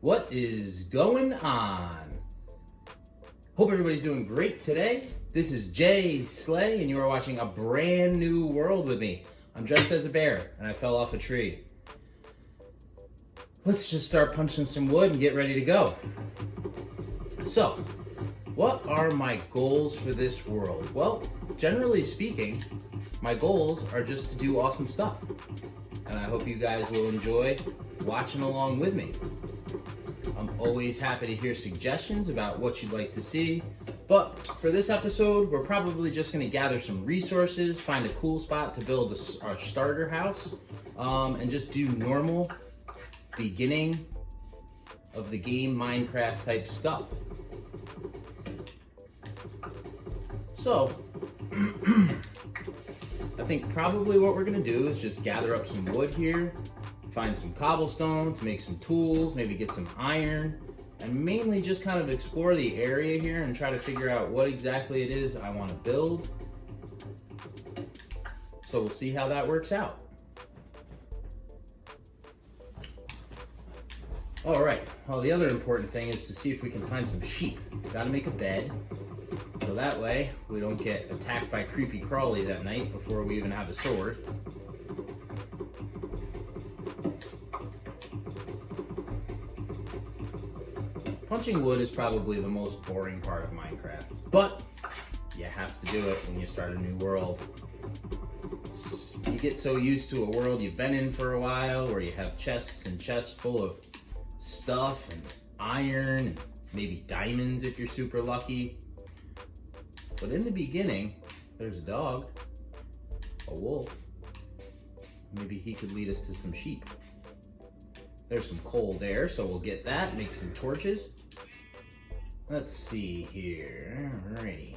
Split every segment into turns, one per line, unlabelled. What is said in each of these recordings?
What is going on? Hope everybody's doing great today. This is Jay Slay, and you are watching a brand new world with me. I'm dressed as a bear, and I fell off a tree. Let's just start punching some wood and get ready to go. So, what are my goals for this world? Well, generally speaking, my goals are just to do awesome stuff. And I hope you guys will enjoy watching along with me. I'm always happy to hear suggestions about what you'd like to see. But for this episode, we're probably just going to gather some resources, find a cool spot to build our starter house, and just do normal beginning of the game Minecraft type stuff. So, I think probably what we're gonna do is just gather up some wood here, find some cobblestone to make some tools, maybe get some iron, and mainly just kind of explore the area here and try to figure out what exactly it is I want to build. So we'll see how that works out. All right, well, the other important thing is to see if we can find some sheep. We gotta make a bed, so that way we don't get attacked by creepy crawlies at night before we even have a sword. Punching wood is probably the most boring part of Minecraft, but you have to do it when you start a new world. You get so used to a world you've been in for a while, where you have chests and chests full of stuff and iron and maybe diamonds if you're super lucky. But in the beginning, there's a dog, a wolf. Maybe he could lead us to some sheep. There's some coal there, so we'll get that, make some torches. Let's see here, alrighty.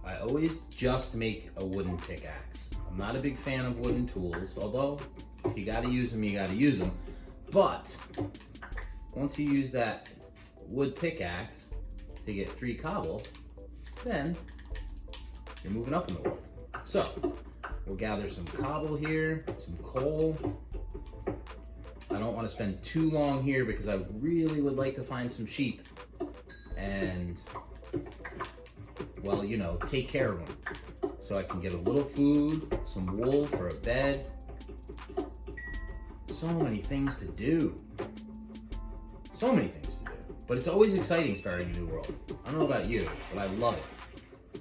I always just make a wooden pickaxe. I'm not a big fan of wooden tools, although if you gotta use them, you gotta use them. But once you use that wood pickaxe to get 3 cobble, then you're moving up in the world. So we'll gather some cobble here, some coal. I don't want to spend too long here because I really would like to find some sheep and, well, you know, take care of them. So I can get a little food, some wool for a bed. So many things to do. So many things to do. But it's always exciting starting a new world. I don't know about you, but I love it.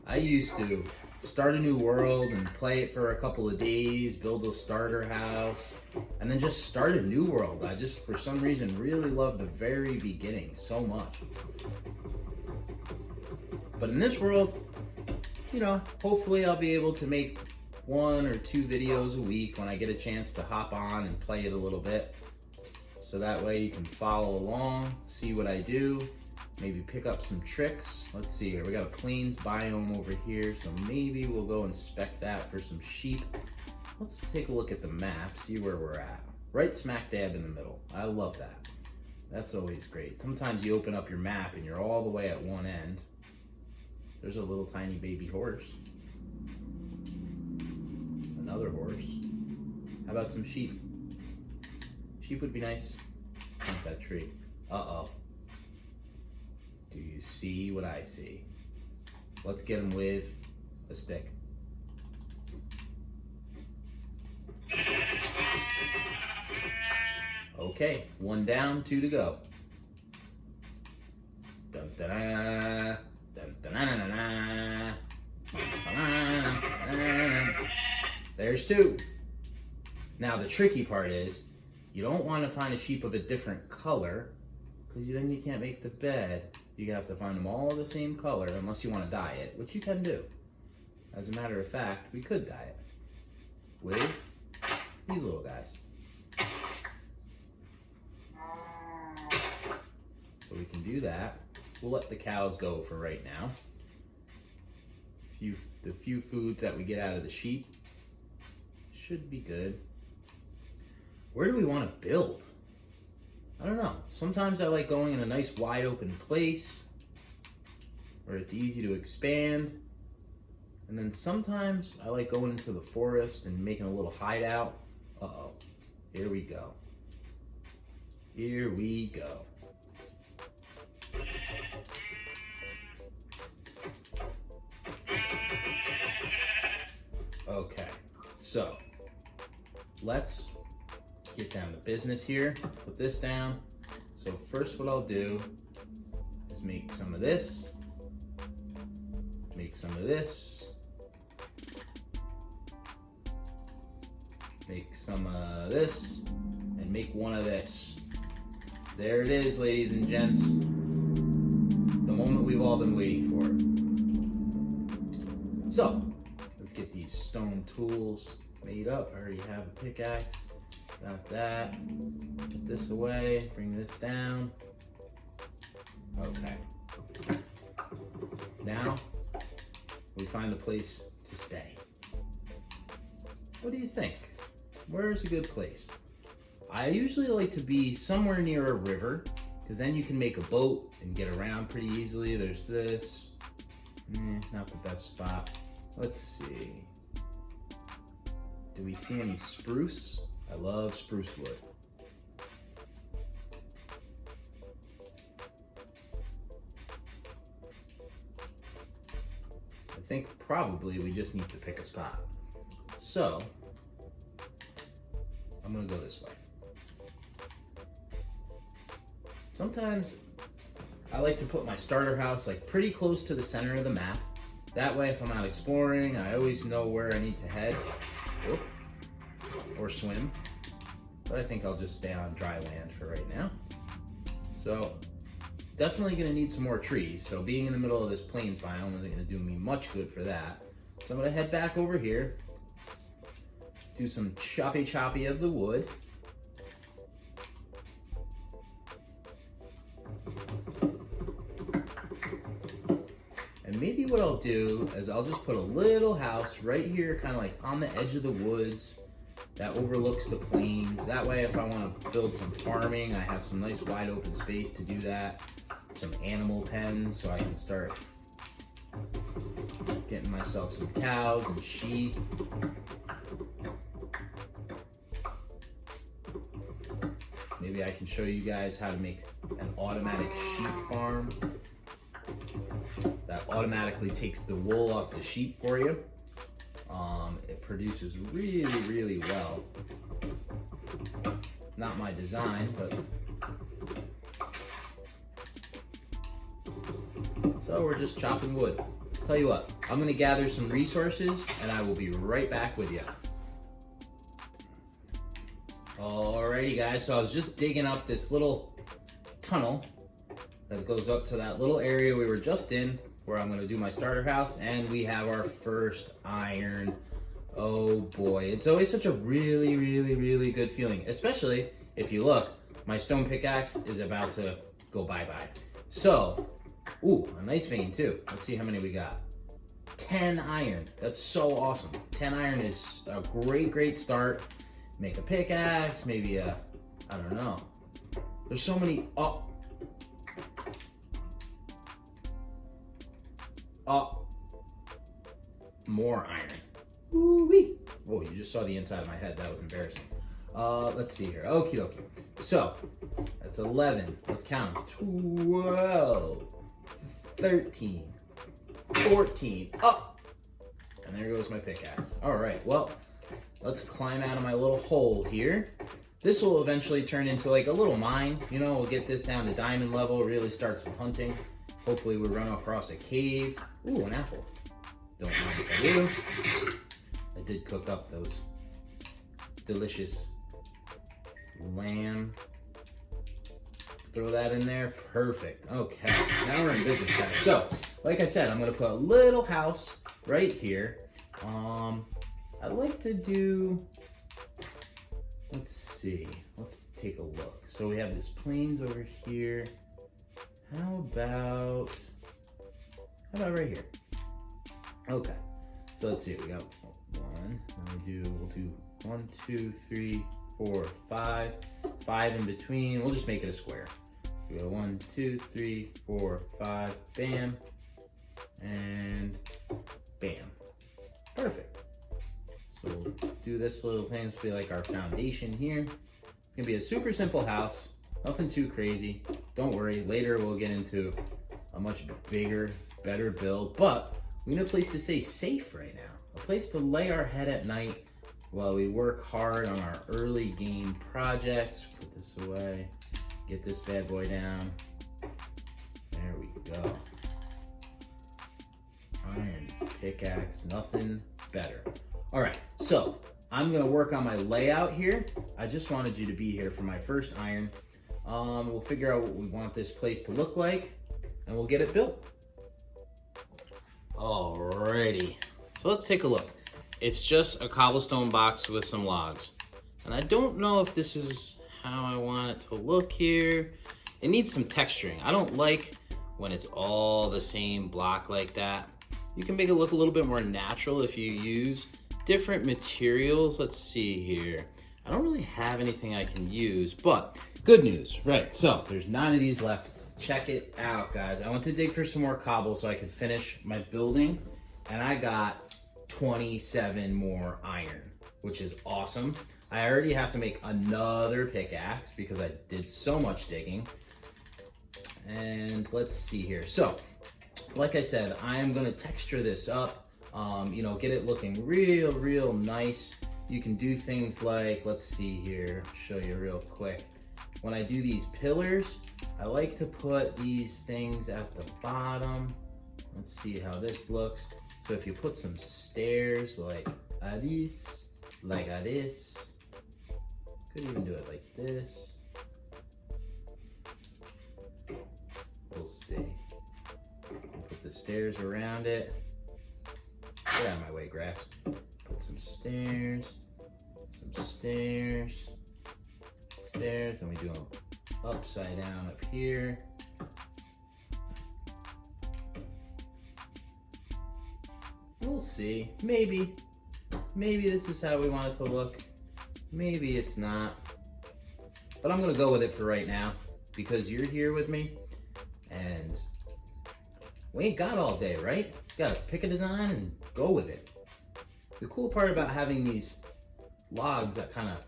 I used to start a new world and play it for a couple of days, build a starter house, and then just start a new world. I just, for some reason, really love the very beginning so much. But in this world, you know, hopefully I'll be able to make 1 or 2 videos a week when I get a chance to hop on and play it a little bit. So that way you can follow along, see what I do, maybe pick up some tricks. Let's see here, we got a plains biome over here, so maybe we'll go inspect that for some sheep. Let's take a look at the map, see where we're at. Right smack dab in the middle. I love that. That's always great. Sometimes you open up your map and you're all the way at one end. There's a little tiny baby horse. Another horse. How about some sheep? Sheep would be nice. Plant that tree. Uh-oh. Do you see what I see? Let's get them with a stick. Okay, 1 down, 2 to go. Dun, dun, dun, dun, dun, dun, dun, dun, dun. There's 2. Now the tricky part is, you don't want to find a sheep of a different color, because then you can't make the bed. You have to find them all the same color, unless you want to dye it, which you can do. As a matter of fact, we could dye it with these little guys. So we can do that. We'll let the cows go for right now. The few foods that we get out of the sheep should be good. Where do we want to build? I don't know. Sometimes I like going in a nice wide open place where it's easy to expand. And then sometimes I like going into the forest and making a little hideout. Uh-oh, here we go. Here we go. Okay, so let's get down to business here. Put this down. So first what I'll do is make some of this, make some of this, make some of this, and make one of this. There it is, ladies and gents. The moment we've all been waiting for. So, let's get these stone tools made up. I already have a pickaxe. Got that. Put this away. Bring this down. Okay. Now, we find a place to stay. What do you think? Where's a good place? I usually like to be somewhere near a river, because then you can make a boat and get around pretty easily. There's this. Not the best spot. Let's see. Do we see any spruce? I love spruce wood. I think probably we just need to pick a spot. So, I'm gonna go this way. Sometimes I like to put my starter house like pretty close to the center of the map. That way if I'm out exploring, I always know where I need to head. Oop. Or swim. But I think I'll just stay on dry land for right now. So definitely gonna need some more trees. So being in the middle of this plains biome isn't gonna do me much good for that. So I'm gonna head back over here, do some choppy of the wood. And maybe what I'll do is I'll just put a little house right here, kind of like on the edge of the woods that overlooks the plains. That way, if I want to build some farming, I have some nice wide open space to do that. Some animal pens so I can start getting myself some cows and sheep. Maybe I can show you guys how to make an automatic sheep farm that automatically takes the wool off the sheep for you. It produces really well. Not my design, but so we're just chopping wood. Tell you what, I'm gonna gather some resources and I will be right back with you. Alrighty guys, so I was just digging up this little tunnel that goes up to that little area we were just in, where I'm gonna do my starter house, and we have our first iron. Oh boy, it's always such a really good feeling, especially if you look, my stone pickaxe is about to go bye-bye. So, ooh, a nice vein too. Let's see how many we got. 10 iron, that's so awesome. 10 iron is a great start. Make a pickaxe, maybe a, I don't know. There's so many, more iron. Woo-wee. Whoa, you just saw the inside of my head. That was embarrassing. Let's see here. Okie dokie. So, that's 11. Let's count them. 12, 13, 14. Up! And there goes my pickaxe. All right, well, let's climb out of my little hole here. This will eventually turn into like a little mine. You know, we'll get this down to diamond level, really start some hunting. Hopefully we run across a cave. Ooh, an apple. Don't mind if I do. I did cook up those delicious lamb. Throw that in there. Perfect. Okay, now we're in business, guys. So, like I said, I'm gonna put a little house right here. I'd like to do, let's see, let's take a look. So we have this plains over here. How about right here? Okay, so let's see, we got one, we'll do 1, 2, 3, 4, 5, 5 in between. We'll just make it a square. We go 1, 2, 3, 4, 5, bam, and bam. do this little thing. This will be like our foundation here. It's gonna be a super simple house, nothing too crazy. Don't worry, later we'll get into a much bigger, better build, but we need a place to stay safe right now. A place to lay our head at night while we work hard on our early game projects. Put this away, get this bad boy down. There we go. Iron pickaxe, nothing better. All right, so I'm gonna work on my layout here. I just wanted you to be here for my first iron. We'll figure out what we want this place to look like and we'll get it built. Alrighty, so let's take a look. It's just a cobblestone box with some logs. And I don't know if this is how I want it to look here. It needs some texturing. I don't like when it's all the same block like that. You can make it look a little bit more natural if you use different materials. Let's see here. I don't really have anything I can use, but good news, right? So there's 9 of these left. Check it out, guys. I went to dig for some more cobble so I could finish my building, and I got 27 more iron, which is awesome. I already have to make another pickaxe because I did so much digging. And let's see here. So, like I said, I am gonna texture this up, you know, get it looking real nice. You can do things like, let's see here, I'll show you real quick. When I do these pillars, I like to put these things at the bottom. Let's see how this looks. So if you put some stairs like this, could even do it like this. We'll see. Put the stairs around it. Get out of my way, grass. Put some stairs, then we do them upside down up here. We'll see. Maybe this is how we want it to look. Maybe it's not. But I'm gonna go with it for right now because you're here with me and we ain't got all day, right? You gotta pick a design and go with it. The cool part about having these logs that kind of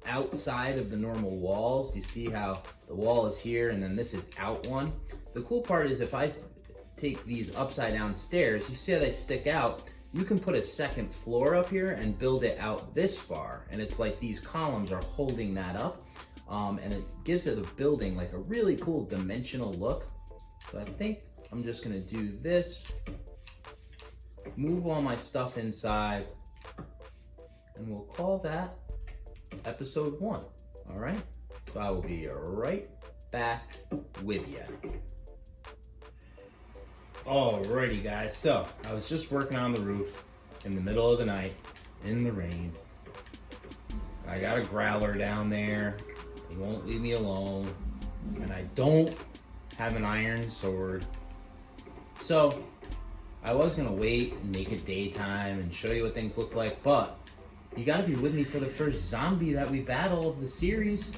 outside of the normal walls, you see how the wall is here and then this is out one. The cool part is if I take these upside down stairs, you see how they stick out, you can put a second floor up here and build it out this far. And it's like these columns are holding that up. And it gives it a building like a really cool dimensional look. So I think I'm just gonna do this, move all my stuff inside, and we'll call that episode 1, all right? So I will be right back with you. Alrighty guys, so I was just working on the roof in the middle of the night, in the rain. I got a growler down there, he won't leave me alone, and I don't have an iron sword. So I was gonna wait and make it daytime and show you what things look like, but you gotta be with me for the first zombie that we battle of the series.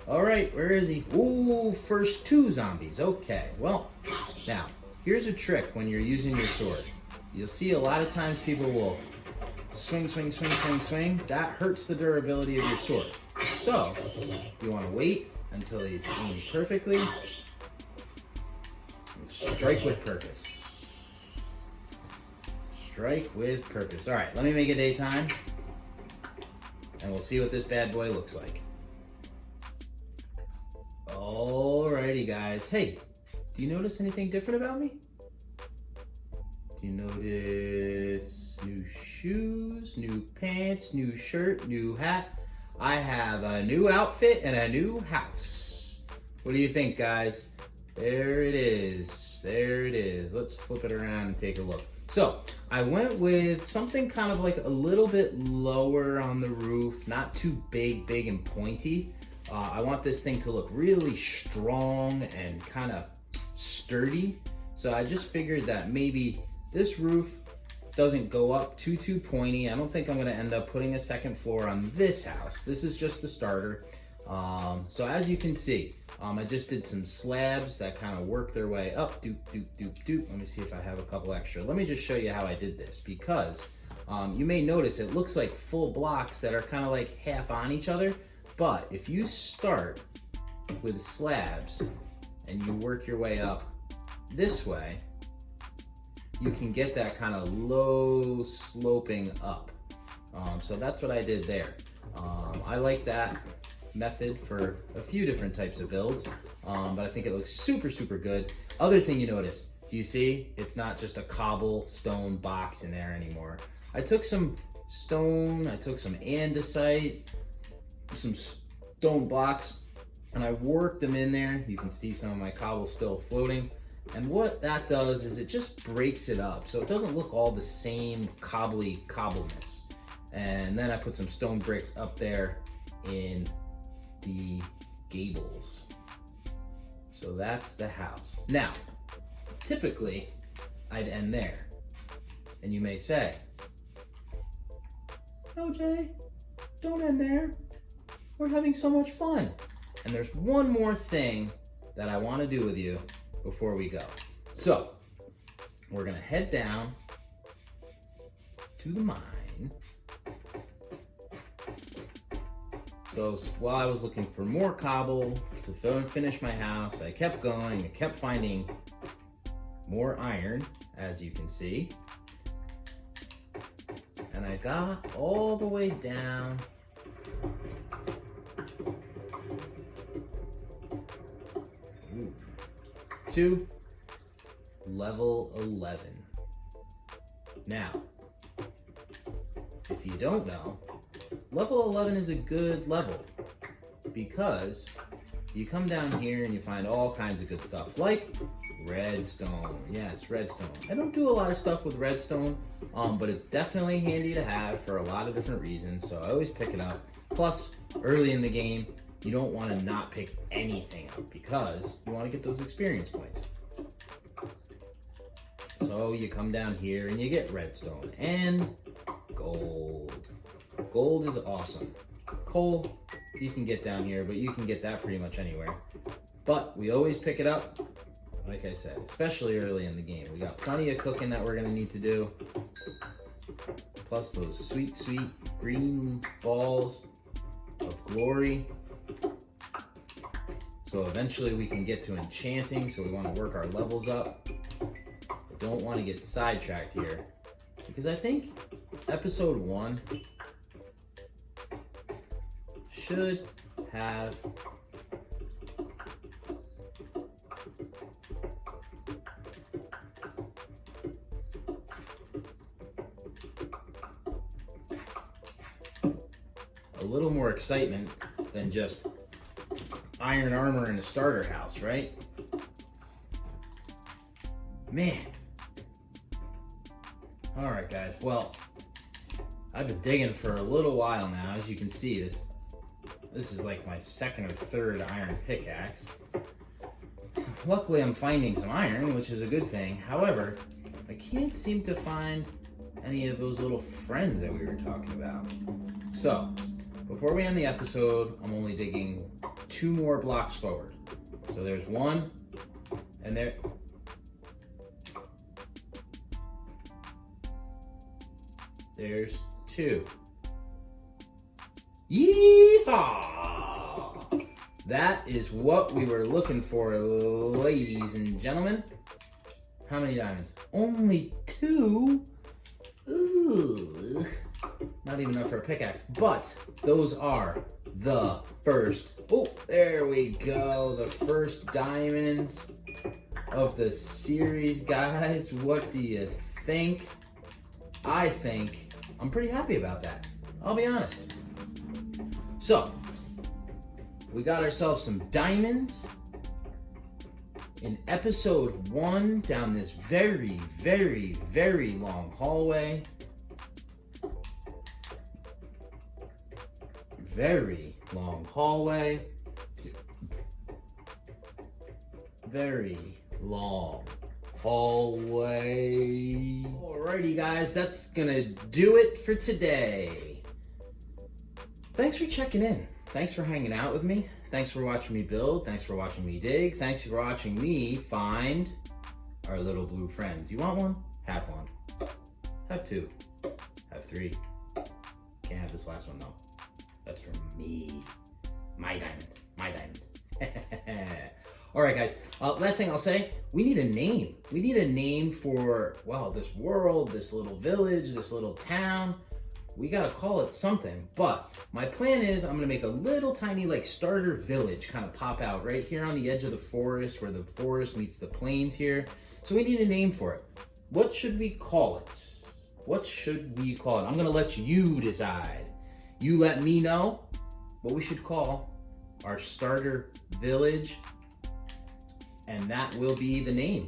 All right, where is he? Ooh, first 2 zombies. Okay, well, now, here's a trick when you're using your sword. You'll see a lot of times people will swing. That hurts the durability of your sword. So, you wanna wait until he's aimed perfectly. Strike with purpose. Strike with purpose. All right, let me make it daytime and we'll see what this bad boy looks like. Alrighty guys. Hey, do you notice anything different about me? Do you notice new shoes, new pants, new shirt, new hat? I have a new outfit and a new house. What do you think, guys? There it is. There it is. Let's flip it around and take a look. So I went with something kind of like a little bit lower on the roof, not too big and pointy. I want this thing to look really strong and kind of sturdy. So I just figured that maybe this roof doesn't go up too pointy. I don't think I'm gonna end up putting a second floor on this house. This is just the starter. So as you can see, I just did some slabs that kind of work their way up, doop. Let me see if I have a couple extra. Let me just show you how I did this because you may notice it looks like full blocks that are kind of like half on each other. But if you start with slabs and you work your way up this way, you can get that kind of low sloping up. So that's what I did there. I like that method for a few different types of builds, but I think it looks super, super good. Other thing you notice, do you see? It's not just a cobblestone box in there anymore. I took some stone, I took some andesite, some stone blocks, and I worked them in there. You can see some of my cobble still floating. And what that does is it just breaks it up, so it doesn't look all the same cobbliness. And then I put some stone bricks up there in the gables. So that's the house. Now, typically, I'd end there. And you may say, no, Jay, don't end there. We're having so much fun. And there's one more thing that I want to do with you before we go. So, we're gonna head down to the mine. So while I was looking for more cobble to finish my house, I kept going, I kept finding more iron, as you can see. And I got all the way down to level 11. Now, if you don't know, level 11 is a good level because you come down here and you find all kinds of good stuff like redstone. Yes, redstone. I don't do a lot of stuff with redstone, but it's definitely handy to have for a lot of different reasons, so I always pick it up. Plus, early in the game, you don't want to not pick anything up because you want to get those experience points. So you come down here and you get redstone and gold. Gold is awesome. Coal, you can get down here, but you can get that pretty much anywhere. But we always pick it up, like I said, especially early in the game. We got plenty of cooking that we're gonna need to do. Plus those sweet, sweet green balls of glory. So eventually we can get to enchanting, so we want to work our levels up. I don't want to get sidetracked here, because I think episode 1 should have a little more excitement than just iron armor in a starter house, right? Man. All right, guys. Well, I've been digging for a little while now. As you can see, this is like my second or third iron pickaxe. Luckily, I'm finding some iron, which is a good thing. However, I can't seem to find any of those little friends that we were talking about. So, before we end the episode, I'm only digging 2 more blocks forward. So there's 1, and there's 2. Yeehaw! That is what we were looking for, ladies and gentlemen. How many diamonds? Only 2? Ooh. Not even enough for a pickaxe, but those are the first. Oh, there we go. The first diamonds of the series, guys. What do you think? I think I'm pretty happy about that. I'll be honest. So, we got ourselves some diamonds in episode 1 down this very, very, very long hallway. Very long hallway. Very long hallway. Alrighty guys, that's gonna do it for today. Thanks for checking in. Thanks for hanging out with me. Thanks for watching me build. Thanks for watching me dig. Thanks for watching me find our little blue friends. You want one? Have one. Have 2. I have 3. Can't have this last one though. That's for me. My diamond. My diamond. All right, guys. Last thing I'll say, we need a name. We need a name for, well, this world, this little village, this little town. We gotta call it something. But my plan is I'm gonna make a little tiny like starter village kind of pop out right here on the edge of the forest where the forest meets the plains here. So we need a name for it. What should we call it? What should we call it? I'm gonna let you decide. You let me know what we should call our starter village, and that will be the name.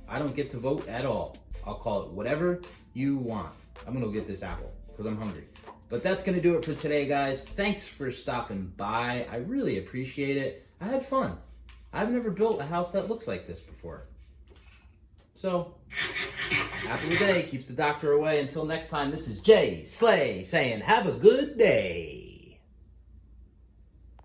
I don't get to vote at all. I'll call it whatever you want. I'm gonna go get this apple because I'm hungry. But that's gonna do it for today, guys. Thanks for stopping by. I really appreciate it. I had fun. I've never built a house that looks like this before. So, apple a day keeps the doctor away. Until next time, this is Jay Slay saying have a good day.